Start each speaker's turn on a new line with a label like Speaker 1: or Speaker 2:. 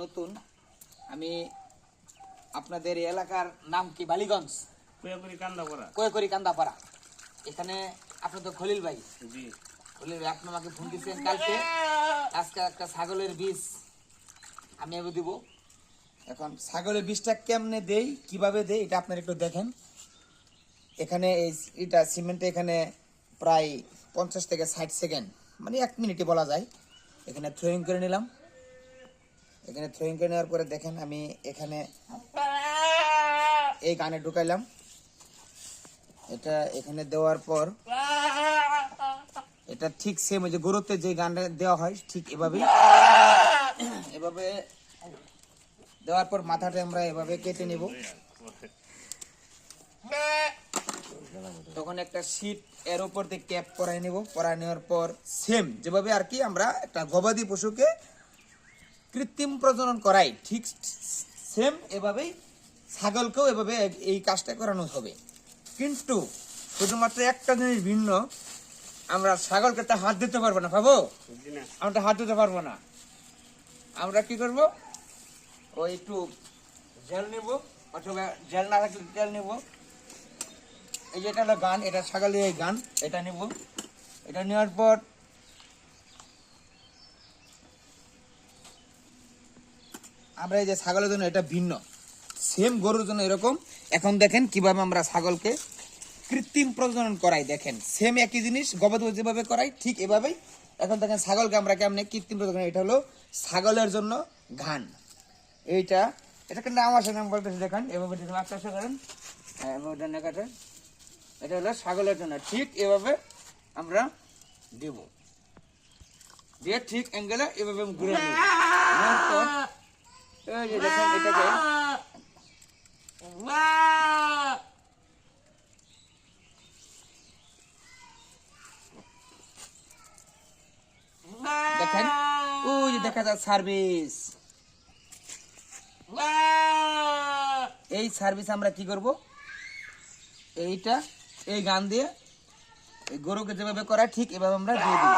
Speaker 1: নতুন। আমি আপনাদের এলাকার নাম কি? বালিগঞ্জ, কয়করি কান্দাপাড়া। এখানে আপনাদের খলিল ভাই, খলিল ভাই আপনি আমাকে ফোন দিয়েছেন কালকে। আজকে একটা ছাগলের বীজ আমি এবার দিব। এখন ছাগলের বীজটা কেমনে দেই, কিভাবে দেই, এটা আপনারা একটু দেখেন। এখানে এটা সিমেন্টে এখানে প্রায় 50 থেকে 60 সেকেন্ড, মানে 1 মিনিটে বলা যায়। এখানে থ্রোয়িং করে নিলাম। এখানে থ্রোয়িং করে নেওয়ার পরে দেখেন আমি এখানে এই গানে ঢুকাইলাম। এটা এখানে দেওয়ার পর এটা ঠিক সেম ওই যে গরুতে যে গানটা দেওয়া হয় ঠিক এভাবে দেওয়ার পর মাথাটা আমরা এভাবে কেটে নেব। তখন একটা শীট এর উপর দিয়ে ক্যাপ পরাই নেব। পরাই নেওয়ার পর সেম যেভাবে আর কি আমরা একটা গবাদি পশুকে কৃত্রিম প্রজনন করাই, ঠিক সেম এভাবেই ছাগলকেও এভাবে এই কাজটা করানো হবে। কিন্তু শুধুমাত্র একটা জিনিস ভিন্ন, আমরা ছাগলকে তা হাত দিতে পারবো না। পাবো? আমরা হাত দিতে পারবো না। আমরা কি করব, ওই একটু জেল নেব, অথবা জেল না থাকলে তেল নেব। এই যে এটা হলো গান, এটা ছাগলের এই গান, এটা নেব। এটা নেওয়ার পর আমরা এই যে ছাগলের জন্য এটা ভিন্ন, সেম গরুর জন্য এরকম। এখন দেখেন কিভাবে আমরা ছাগলকে কৃত্রিম প্রজনন করাই। দেখেন সেম একই জিনিস গবাদি পশু যেভাবে করাই ঠিক এভাবেই। এখন দেখেন ছাগলকে আমরা কেমনে কৃত্রিম প্রজনন। এটা হলো ছাগলের জন্য ঘান। এটা একটা নাম আসে, নাম বলতেছে দেখেন এভাবে চাষা করেন। হ্যাঁ, এভাবে কাটেন। এটা হলো ছাগলের জন্য, ঠিক এভাবে আমরা দেব, দিয়ে ঠিক অ্যাঙ্গেলে এভাবে ঘুরে নেব। এই যে দেখেন এটাকে দেখেন, ওই যে দেখা যায় সার্ভিস। এই সার্ভিস আমরা কি করব, এইটা এই গান দিয়ে এই গরুকে যেভাবে করা ঠিক এভাবে আমরা দিয়ে দিই।